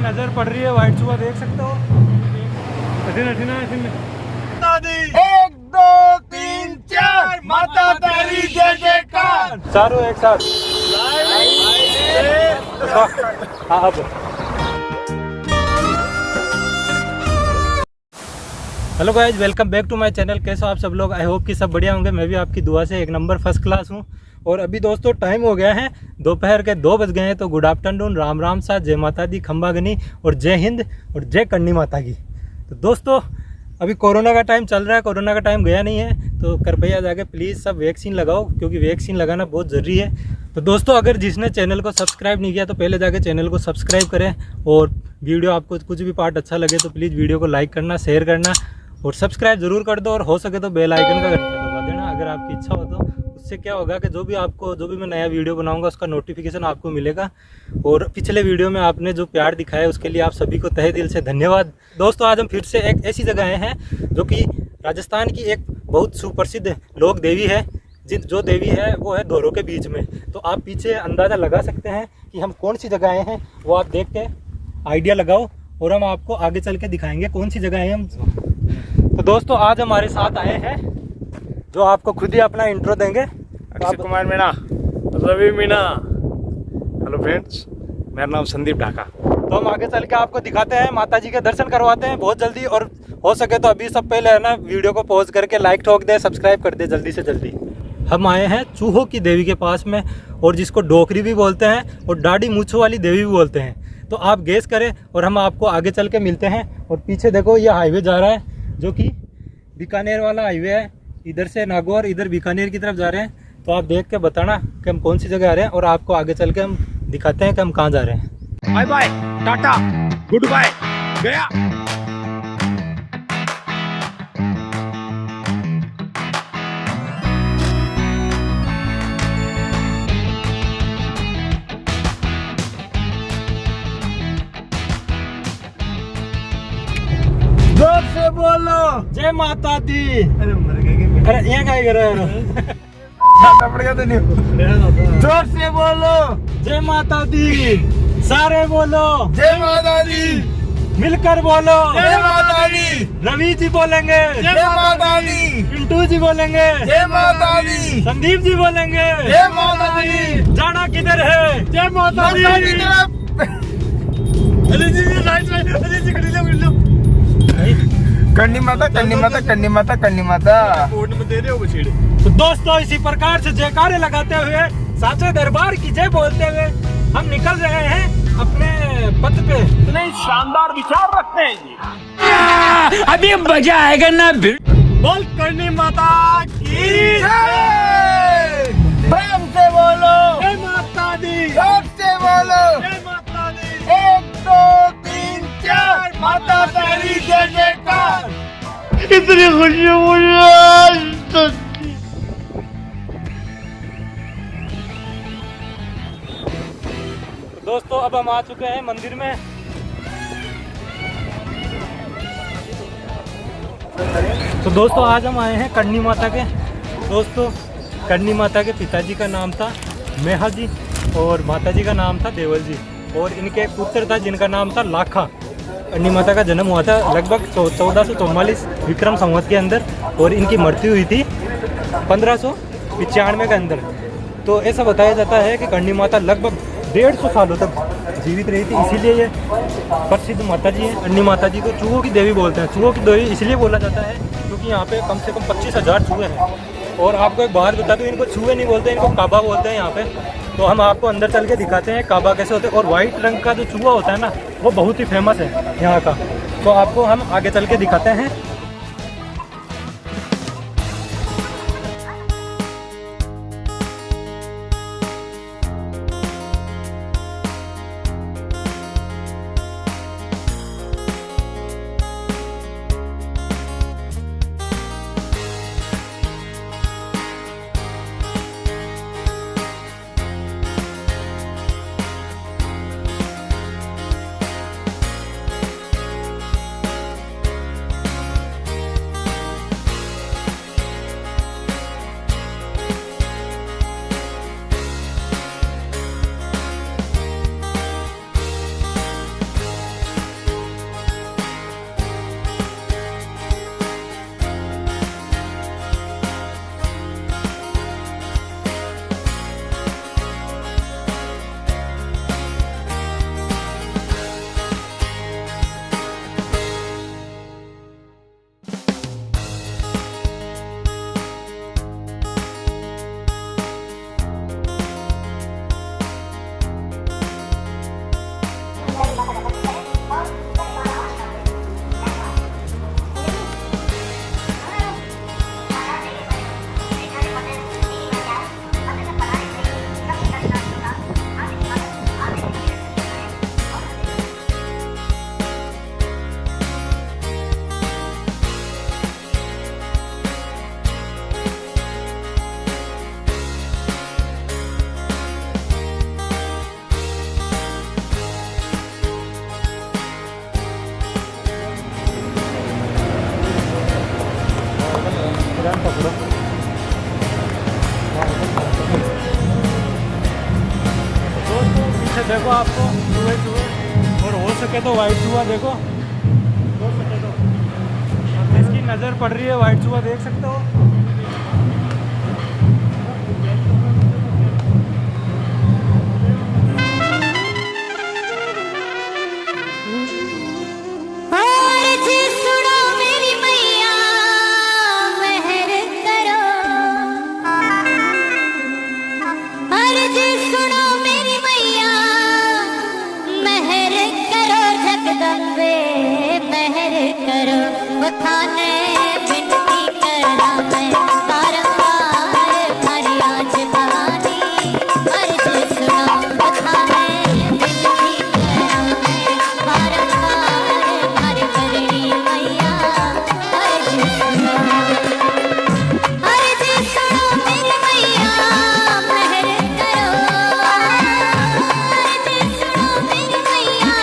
नजर पड़ रही है, व्हाइट चूहा देख सकते हो। एक दो तीन चार, माता तेरी जय जयकार। चारों एक साथ। हाँ अब hello guys, welcome back to my channel. कैसे हो आप सब लोग? आई होप कि सब बढ़िया होंगे। मैं भी आपकी दुआ से एक नंबर फर्स्ट क्लास हूँ। और अभी दोस्तों टाइम हो गया है दोपहर के 2 बज गए हैं। तो गुड आफ्टरनून, राम राम सा, जय माता दी, खंबागनी और जय हिंद और जय करनी माता की। तो दोस्तों अभी कोरोना का टाइम चल रहा है, कोरोना का टाइम गया नहीं है। तो कृपया जाके प्लीज़ सब वैक्सीन लगाओ, क्योंकि वैक्सीन लगाना बहुत ज़रूरी है। तो दोस्तों अगर जिसने चैनल को सब्सक्राइब नहीं किया तो पहले जाके चैनल को सब्सक्राइब करें। और वीडियो आपको कुछ भी पार्ट अच्छा लगे तो प्लीज़ वीडियो को लाइक करना, शेयर करना और सब्सक्राइब ज़रूर कर दो। और हो सके तो बेल आइकन का घंटा दबा देना अगर आपकी इच्छा हो तो। उससे क्या होगा कि जो भी मैं नया वीडियो बनाऊंगा उसका नोटिफिकेशन आपको मिलेगा। और पिछले वीडियो में आपने जो प्यार दिखाया उसके लिए आप सभी को तहे दिल से धन्यवाद। दोस्तों आज हम फिर से एक ऐसी जगह आए हैं जो कि राजस्थान की एक बहुत सुप्रसिद्ध लोक देवी है। जो देवी है वो है धोरों के बीच में। तो आप पीछे अंदाज़ा लगा सकते हैं कि हम कौन सी जगह आए हैं, वो आप देख के आइडिया लगाओ और हम आपको आगे चल के दिखाएंगे कौन सी जगह है हम। तो दोस्तों आज हमारे साथ आए हैं जो आपको खुद ही अपना इंट्रो देंगे। अक्षय कुमार मीणा, रवि मीणा। हेलो फ्रेंड्स, मेरा नाम संदीप ढाका। तो हम आगे चल के आपको दिखाते हैं, माता जी के दर्शन करवाते हैं बहुत जल्दी। और हो सके तो अभी सब पहले है ना वीडियो को पॉज करके लाइक ठोक दे, सब्सक्राइब कर दे जल्दी से जल्दी। हम आए हैं चूहों की देवी के पास में, और जिसको डोकरी भी बोलते हैं और दाढ़ी मूछों वाली देवी भी बोलते हैं। तो आप गेस करें और हम आपको आगे चल के मिलते हैं। और पीछे देखो ये हाईवे जा रहा है जो कि बीकानेर वाला हाईवे है। इधर से नागौर, इधर बीकानेर की तरफ जा रहे हैं। तो आप देख के बताना कि हम कौन सी जगह आ रहे हैं और आपको आगे चल के हम दिखाते हैं कि हम कहाँ जा रहे हैं। Bye bye, tata, goodbye, गया। जोर से बोलो जय माता दी। अरे मर गए। अरे यहाँ क्या कर रहे हो? पड़ गया तो नहीं। जोर से बोलो जय माता दी, सारे बोलो जय माता दी, मिलकर बोलो जय माता दी, रवि जी बोलेंगे जय माता दी, पिंटू जी बोलेंगे जय माता दी, संदीप जी बोलेंगे जय माता दी। जाना किधर है? जय माता दी। माता की तरफ। अरे जी राइट राइट, अरे जी खड़ी लो। कंडी माता, कंडी माता, कंडी माता, कंडी माता। कोर्ट में दे रहे हो बछेड़े। तो दोस्तों इसी प्रकार से जयकारे लगाते हुए, साचे दरबार की जय बोलते हुए हम निकल रहे हैं अपने पथ पे। इतने शानदार विचार रखते हैं जी। अभी मजा आएगा ना। बोल करनी माता की जय। प्रेम से बोलो जय माता दी, जोर से बोलो जय माता दी। 1 2 3 4, माता तेरी जय जयकार। इतनी खुशी मुझे। दोस्तों अब हम आ चुके हैं मंदिर में। तो दोस्तों आज हम आए हैं करनी माता के। दोस्तों करनी माता के पिताजी का नाम था मेहा जी और माता जी का नाम था देवल जी। और इनके एक पुत्र था जिनका नाम था लाखा। करनी माता का जन्म हुआ था लगभग 1444 विक्रम संवत के अंदर, और इनकी मृत्यु हुई थी 1595 के अंदर। तो ऐसा बताया जाता है कि करनी माता लगभग 150 सालों तक जीवित रही थी, इसीलिए ये प्रसिद्ध माता जी हैं। करनी माता जी को चूहों की देवी बोलते हैं। चूहों की देवी इसलिए बोला जाता है क्योंकि यहाँ पे कम से कम 25,000 चूहे हैं। और आपको एक बात बता दूँ, इनको चूहे नहीं बोलते, इनको काबा बोलते हैं यहाँ पे। तो हम आपको अंदर चल के दिखाते हैं काबा कैसे होते हैं। और वाइट रंग का जो चूहा होता है ना, वो बहुत ही फेमस है यहाँ का। तो आपको हम आगे चल के दिखाते हैं। सके तो वाइट चूहा देखो, इसकी नज़र पड़ रही है, वाइट चूहा देख सकते हो। खाने बिनती करना मैं बारंबार हरी आज कहानी अर्ज सुनो खाने बिनती करना मैं बारंबार हरी करनी मैया अर्ज सुनो मेरी मैया मेहर करो अर्ज सुनो मेरी मैया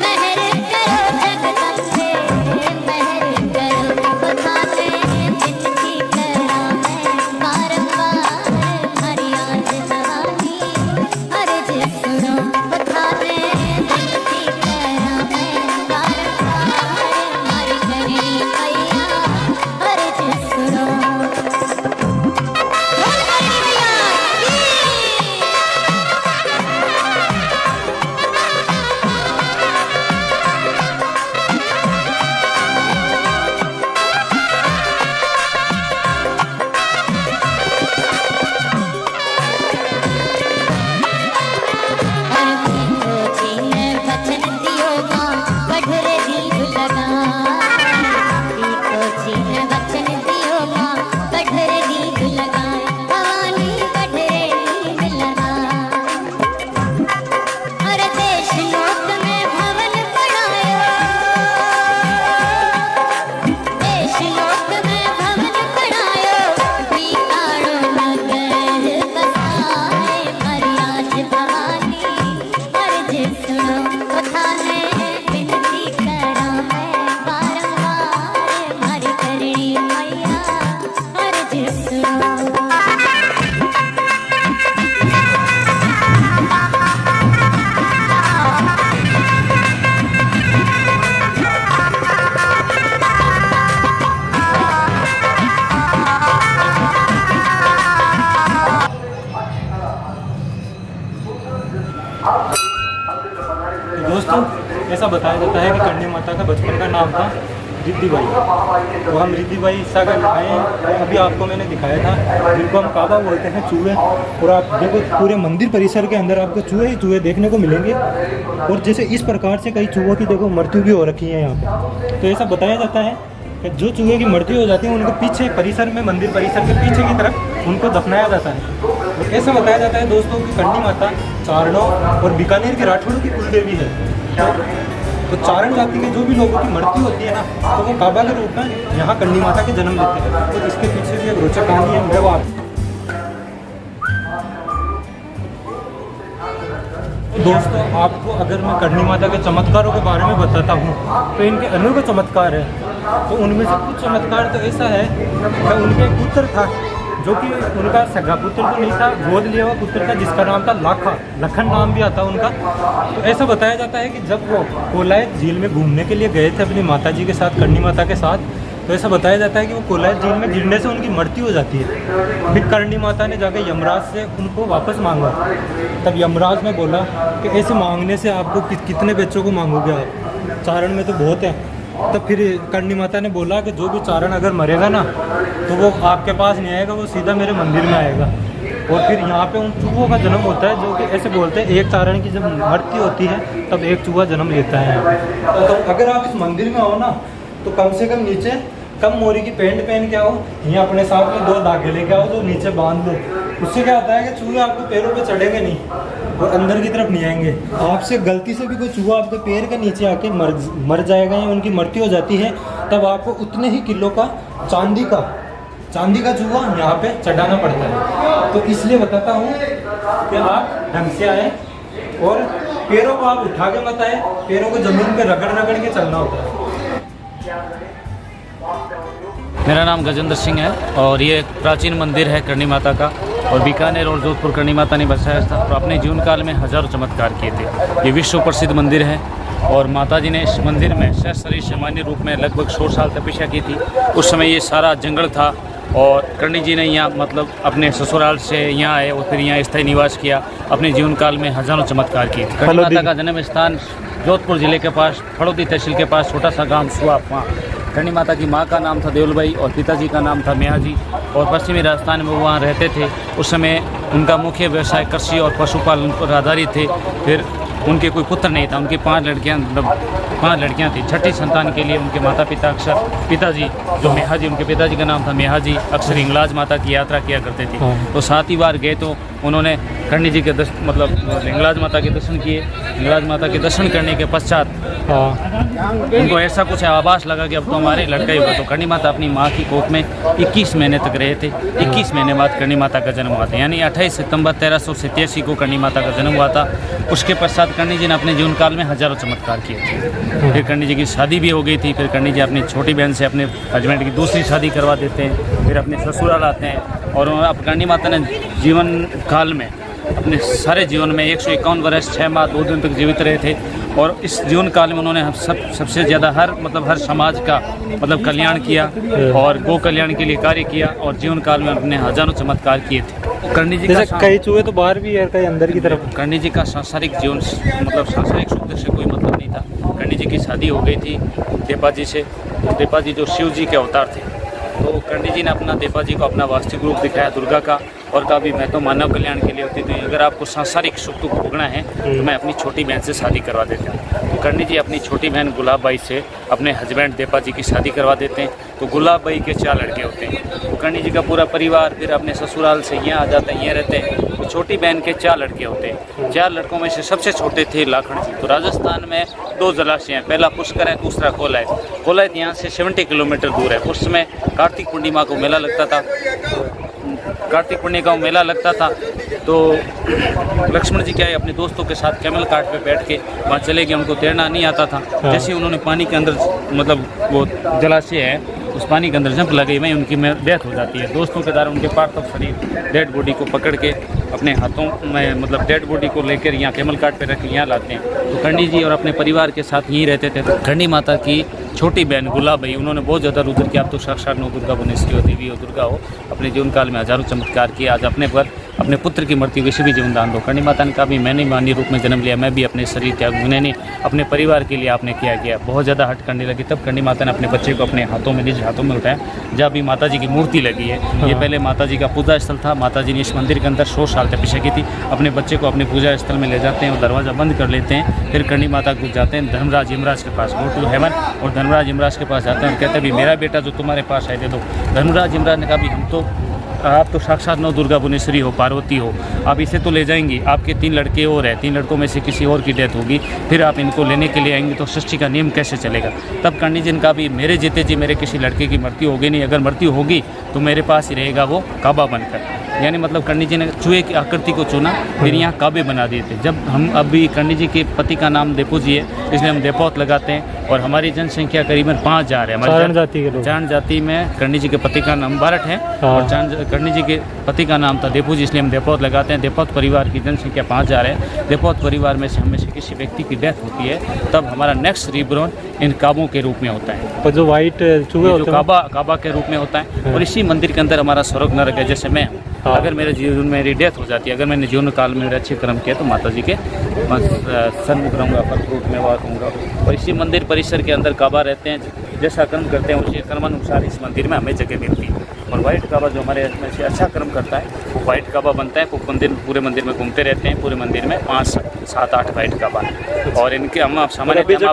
मेहर करो जगदम्बे मेहर खाने बिनती करा मैं बारंबार हरी आज कहानी अर्ज सुनो खाने बिनती करा मैं बारंबार हरी करनी मैया अर्ज सुनो। दोस्तों ऐसा बताया जाता है कि करणी माता का बचपन का नाम था रिद्धि बाई, तो हम रिद्धि बाई हिस्सा का आए हैं। अभी आपको मैंने दिखाया था, जिनको हम काबा बोलते हैं, चूहे। और आप देखो पूरे मंदिर परिसर के अंदर आपको चूहे ही चूहे देखने को मिलेंगे। और जैसे इस प्रकार से कई चूहों की देखो मृत्यु भी हो रखी है यहाँ पे। तो ऐसा बताया जाता है कि जो चूहे की मृत्यु हो जाती है उनको पीछे परिसर में, मंदिर परिसर के पीछे की तरफ उनको दफनाया जाता है। तो ऐसा बताया जाता है दोस्तों कि करणी माता चारणों और बीकानेर के राठौड़ों की कुलदेवी है। तो चारण जाति के जो भी लोगों की मृत्यु होती है ना, तो वो काबा के रूप में यहाँ करणी माता के जन्म लेते हैं। तो इसके पीछे भी एक रोचक कहानी है, मैं वो दोस्तों आपको अगर मैं करणी माता के चमत्कारों के बारे में बताता हूँ तो इनके अनेकों चमत्कार हैं। तो उनमें से कुछ चमत्कार तो ऐसा है कि उनके एक पुत्र था जो कि उनका सगा पुत्र तो नहीं था, गोद लिया हुआ पुत्र था जिसका नाम था लाखा, लखन नाम भी आता उनका। तो ऐसा बताया जाता है कि जब वो कोलायत झील में घूमने के लिए गए थे अपनी माता जी के साथ, करणी माता के साथ, तो ऐसा बताया जाता है कि वो कोलायत झील में गिरने से उनकी मृत्यु हो जाती है। फिर करणी माता ने जाकर यमराज से उनको वापस मांगा। तब यमराज ने बोला कि ऐसे मांगने से आपको कितने बच्चों को मांगोगे आप, चारण में तो बहुत है। तब फिर करणी माता ने बोला कि जो भी चारण अगर मरेगा ना तो वो आपके पास नहीं आएगा, वो सीधा मेरे मंदिर में आएगा। और फिर यहाँ पे उन चूहों का जन्म होता है जो कि ऐसे बोलते हैं एक चारण की जब मृत्यु होती है तब एक चूहा जन्म लेता है यहाँ पे। तो अगर आप इस मंदिर में आओ ना तो कम से कम नीचे कम मोरी की पैंट पहन के आओ, यहाँ अपने साथ में 2 धागे लेके आओ जो नीचे बांध दो। उससे क्या होता है कि चूहे आपके पैरों पे चढ़ेंगे नहीं और अंदर की तरफ नहीं आएंगे। आपसे गलती से भी कोई चूहा आपके पैर के नीचे आके मर जाएगा या उनकी मृत्यु हो जाती है, तब आपको उतने ही किलो का चांदी का चूहा यहाँ पे चढ़ाना पड़ता है। तो इसलिए बताता हूँ कि आप ढंग से आए और पैरों को आप उठा के मत आए, पैरों को ज़मीन पे रगड़ के चलना होता है। मेरा नाम गजेंद्र सिंह है और ये एक प्राचीन मंदिर है करणी माता का, और बीकानेर और जोधपुर करणी माता ने बसाया था। तो अपने जीवन काल में हजारों चमत्कार किए थे। ये विश्व प्रसिद्ध मंदिर है और माताजी ने इस मंदिर में सहस्त्री सामान्य रूप में लगभग 100 साल तपस्या की थी। उस समय ये सारा जंगल था और कर्णी जी ने यहाँ मतलब अपने ससुराल से यहाँ आए और फिर यहाँ स्थायी निवास किया। अपने जीवन काल में हजारों चमत्कार किए थे। कर्णी माता का जन्म स्थान जोधपुर जिले के पास फड़ौदी तहसील के पास छोटा सा गांव सुआ। वहाँ कर्णी माता की माँ का नाम था देवलबाई और पिताजी का नाम था मेहाजी और पश्चिमी राजस्थान में वो वहाँ रहते थे। उस समय उनका मुख्य व्यवसाय कृषि और पशुपालन पर आधारित थे। फिर उनके कोई पुत्र नहीं था, उनकी 5 लड़कियां थी। छठी संतान के लिए उनके माता पिता अक्सर पिताजी जो मेहाजी, उनके पिताजी का नाम था मेहाजी, अक्सर हिंगलाज माता की यात्रा किया करते थे। तो 7 ही बार गए तो उन्होंने कर्णी जी के हिंगलाज माता के दर्शन किए। हिंगलाज माता के दर्शन करने के पश्चात उनको ऐसा कुछ आभास लगा कि अब तो हमारे लड़का ही होगा। तो कर्णी माता अपनी माँ की कोख में 21 महीने तक रहे थे। 21 महीने बाद कर्णी माता का जन्म हुआ था, यानी 28 सितंबर 1387 को कर्णी माता का जन्म हुआ था। उसके पश्चात कर्णी जी ने अपने जीवन काल में हजारों चमत्कार किए थे। फिर कर्णी जी की शादी भी हो गई थी। फिर कर्णी जी अपनी छोटी बहन से अपने हस्बैंड की दूसरी शादी करवा देते हैं। फिर अपने ससुराल आते हैं और अब कर्णी माता ने जीवन काल में अपने सारे जीवन में 151 वर्ष 6 माह 2 दिन तक जीवित रहे थे। और इस जीवन काल में उन्होंने सबसे ज़्यादा हर समाज का कल्याण किया और गौ कल्याण के लिए कार्य किया और जीवन काल में अपने हजारों चमत्कार किए थे। कर्णी जी का कई चूहे तो बाहर भी है, कई अंदर की तरफ। कर्णी जी का सांसारिक जीवन सांसारिक सुख से कोई मतलब नहीं था। कर्णी जी की शादी हो गई थी देपाजी से। देपाजी जो शिव जी के अवतार थे, तो कर्णी जी ने अपना देपाजी को अपना वास्तविक रूप दिखाया दुर्गा का और कहा भी मैं तो मानव कल्याण के लिए होती थी, अगर आपको सांसारिक सुख को भोगना है तो मैं अपनी छोटी बहन से शादी करवा देता हूँ। तो कर्णी जी अपनी छोटी बहन गुलाबबाई से अपने हस्बैंड देपाजी की शादी करवा देते हैं। तो गुलाबबाई के 4 लड़के होते हैं। तो कर्णी जी का पूरा परिवार फिर अपने ससुराल से यहाँ आ जाता है, यहाँ रहते हैं। तो छोटी बहन के 4 लड़के होते हैं। 4 लड़कों में से सबसे छोटे थे लाखन जी। तो राजस्थान में 2 जलाशय हैं, पहला पुष्कर है, दूसरा कोलायत। कोलायत यहाँ से 70 किलोमीटर दूर है। उस समय कार्तिक पूर्णिमा को मेला लगता था। कार्तिक पूर्णिमा का मेला लगता था तो लक्ष्मण जी क्या है अपने दोस्तों के साथ कैमल कार्ट पे बैठ के वहाँ चले गए। उनको तैरना नहीं आता था। जैसे उन्होंने पानी के अंदर वो जलाशय है उस पानी के अंदर जंप लगाई, वहीं उनकी डेथ हो जाती है। दोस्तों के द्वारा उनके पार्थिव शरीर डेड बॉडी को पकड़ के अपने हाथों में डेड बॉडी को लेकर यहाँ कैमल कार्ट पे रख के यहाँ लाते हैं। तो कर्णी जी और अपने परिवार के साथ यहीं रहते थे। तो कर्णी माता की छोटी बहन गुलाबबाई, उन्होंने बहुत ज़्यादा रुद्र किया। आप तो साक्षात नौ दुर्गा बनेश्वरी हो, देवी हो, दुर्गा हो। अपने जीवन काल में हजारों चमत्कार किए। आज अपने पुत्र की मृत्यु किसी भी जीवन दान दो। कर्णी माता ने कहा भी मैंने मानवीय रूप में जन्म लिया, मैं भी अपने शरीर त्याग, मैंने अपने परिवार के लिए आपने किया गया। बहुत ज़्यादा हट करने लगी। तब कर्णी माता ने अपने बच्चे को अपने हाथों में निज हाथों में उठाया। जहाँ भी माता जी की मूर्ति लगी है, ये पहले माता जी का पूजा स्थल था। माता जी ने इस मंदिर के अंदर 100 साल तपस्या की थी। अपने बच्चे को अपने पूजा स्थल में ले जाते हैं और दरवाज़ा बंद कर लेते हैं। फिर कर्णी माता को जाते हैं धर्मराज यमराज के पास, गो टू हेवन, और धर्मराज यमराज के पास जाते हैं और कहते हैं भी मेरा बेटा जो तुम्हारे पास है दे दो। धर्मराज यमराज ने कहा भी आप तो साक्षात नौ दुर्गा भुवनेश्वरी हो, पार्वती हो, आप इसे तो ले जाएंगी। आपके 3 लड़के और हैं, 3 लड़कों में से किसी और की डेथ होगी, फिर आप इनको लेने के लिए आएंगे तो सृष्टि का नियम कैसे चलेगा। तब कर्णी जी ने कहा भी मेरे जीते जी मेरे किसी लड़के की मृत्यु होगी नहीं, अगर मृत्यु होगी तो मेरे पास ही रहेगा वो काबा बनकर। यानी कर्णी जी ने चूहे की आकृति को चुना, फिर यहाँ काबे बना दिए थे। जब हम अभी कर्णी जी के पति का नाम देपू जी है, इसलिए हम देपोत लगाते हैं। और हमारी जनसंख्या करीबन 5000 है। हमारी चारण जाति में कर्णी जी के पति का नाम बारट है और कर्णी जी के पति का नाम था देपू जी, इसलिए हम देपोत लगाते हैं। देपोत परिवार की जनसंख्या 5000 है। देपोत परिवार में से हमें से किसी व्यक्ति की डेथ होती है तब हमारा नेक्स्ट रीबॉर्न इन काबों के रूप में होता है, और जो वाइट चूहे होते हैं काबा के रूप में होता है। और इसी मंदिर के अंदर हमारा स्वर्ग नरक है। जैसे मैं अगर मेरे जीवन में मेरी डेथ हो जाती है, अगर मैंने जीवन काल में मेरे अच्छे कर्म किया तो माता जी के सन्मुख रहूँगा, फलरूप में वास होऊंगा। और इसी मंदिर परिसर के अंदर काबा रहते हैं। जैसा कर्म करते हैं उसी कर्मानुसार इस मंदिर में हमें जगह मिलती है। और वाइट काबा जो हमारे में से अच्छा कर्म करता है वो वाइट काबा बनता है। वो पूरे मंदिर में घूमते रहते हैं। पूरे मंदिर में 5, 7, 8 वाइट काबा है। और इनके हम सामान्यतः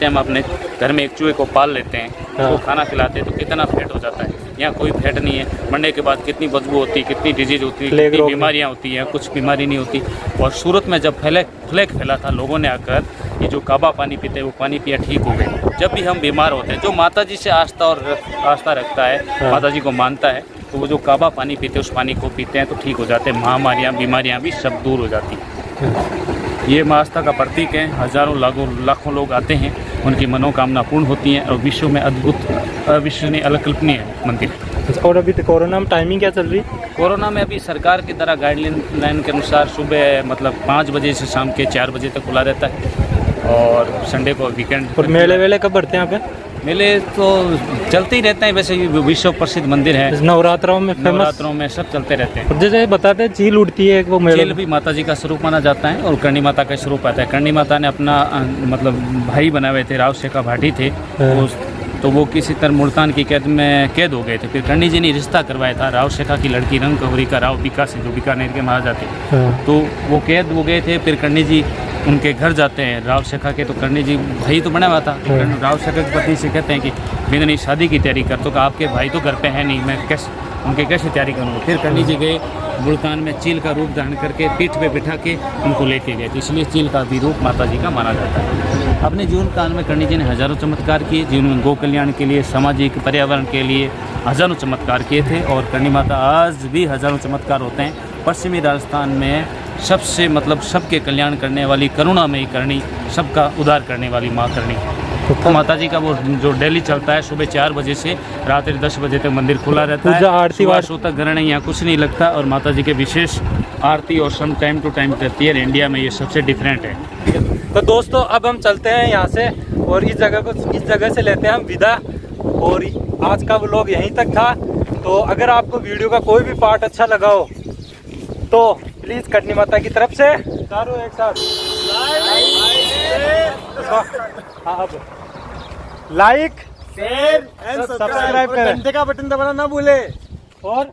हम अपने घर में एक चूहे को पाल लेते हैं, उसको खाना खिलाते हैं तो कितना फैट हो जाता है। यहाँ कोई फैट नहीं है। मरने के बाद कितनी बदबू होती है, कितनी डिजीज होती है, कितनी बीमारियाँ होती हैं, कुछ बीमारी नहीं होती। और सूरत में जब फ्लैग फैला था, लोगों ने आकर ये जो काबा पानी पीते हैं वो पानी पिया, ठीक हो गए। जब भी हम बीमार होते हैं, जो माता जी से आस्था रखता है, माता जी को मानता है, तो वो जो काबा पानी पीते हैं उस पानी को पीते हैं तो ठीक हो जाते हैं। महामारियाँ बीमारियाँ भी सब दूर हो जाती हैं। ये माँ आस्था का प्रतीक है। हजारों लाखों लोग आते हैं, उनकी मनोकामना पूर्ण होती हैं और विश्व में अद्भुत, अविश्वसनीय, अकल्पनीय मंदिर। और अभी तो कोरोना में टाइमिंग क्या चल रही है? कोरोना में अभी सरकार की तरह गाइडलाइन के अनुसार सुबह 5 बजे से शाम के 4 बजे तक खुला रहता है। और संडे को वीकेंड। और मेले वेले कब बढ़ते हैं यहाँ पे? मेले तो चलते ही रहते हैं, वैसे ये विश्व प्रसिद्ध मंदिर है, नवरात्रों में फेमस। नवरात्रों में सब चलते रहते हैं। और जैसे बताते हैं चील उड़ती है वो मेले चील भी माता जी का स्वरूप माना जाता है और करणी माता का स्वरूप आता है। करणी माता ने अपना मतलब भाई बनाए हुए थे, राव शेखा भाटी थे, तो वो किसी तरह मुल्तान की कैद में कैद हो गए थे। फिर कर्णी जी ने रिश्ता करवाया था राव शेखा की लड़की रंग कौरी का राव बीका से, जो बीकानेर के महाराजा थे। तो वो कैद हो गए थे। फिर कर्णी जी उनके घर जाते हैं राव शेखा के, तो कर्णी जी भाई तो बना हुआ था। राव शेखा के पति से कहते हैं कि बिंदनी शादी की तैयारी कर, तो कहा आपके भाई तो घर पे है नहीं, मैं कैसे तैयारी करूँगा। फिर कर्णी जी गए मुल्तान में, चील का रूप धारण करके पीठ पे बिठा के उनको लेके गए, तो इसलिए चील का भी रूप माता जी का माना जाता है। अपने जीवन काल में कर्णी जी ने हजारों चमत्कार किए, जीवन में गौ कल्याण के लिए, सामाजिक पर्यावरण के लिए हजारों चमत्कार किए थे। और कर्णी माता आज भी हजारों चमत्कार होते हैं। पश्चिमी राजस्थान में सबसे मतलब सबके कल्याण करने वाली करुणामयी करणी, सबका उद्धार करने वाली माँ करणी। तो माता जी का वो जो डेली चलता है, सुबह 4 बजे से रात्रि 10 बजे तक मंदिर खुला रहता है। पूजा आरती सुबह तक घर नहीं, यहाँ कुछ नहीं लगता। और माता जी के विशेष आरती और सम टाइम टू टाइम रहती है। इंडिया में ये सबसे डिफरेंट है। तो दोस्तों अब हम चलते हैं यहाँ से और इस जगह से लेते हैं हम विदा। और आज का व्लॉग यहीं तक था। तो अगर आपको वीडियो का कोई भी पार्ट अच्छा लगा हो तो प्लीज़ करणी माता की तरफ से चारों एक साथ लाइक शेयर एंड सब्सक्राइब करें। घंटे का बटन दबाना ना भूले। और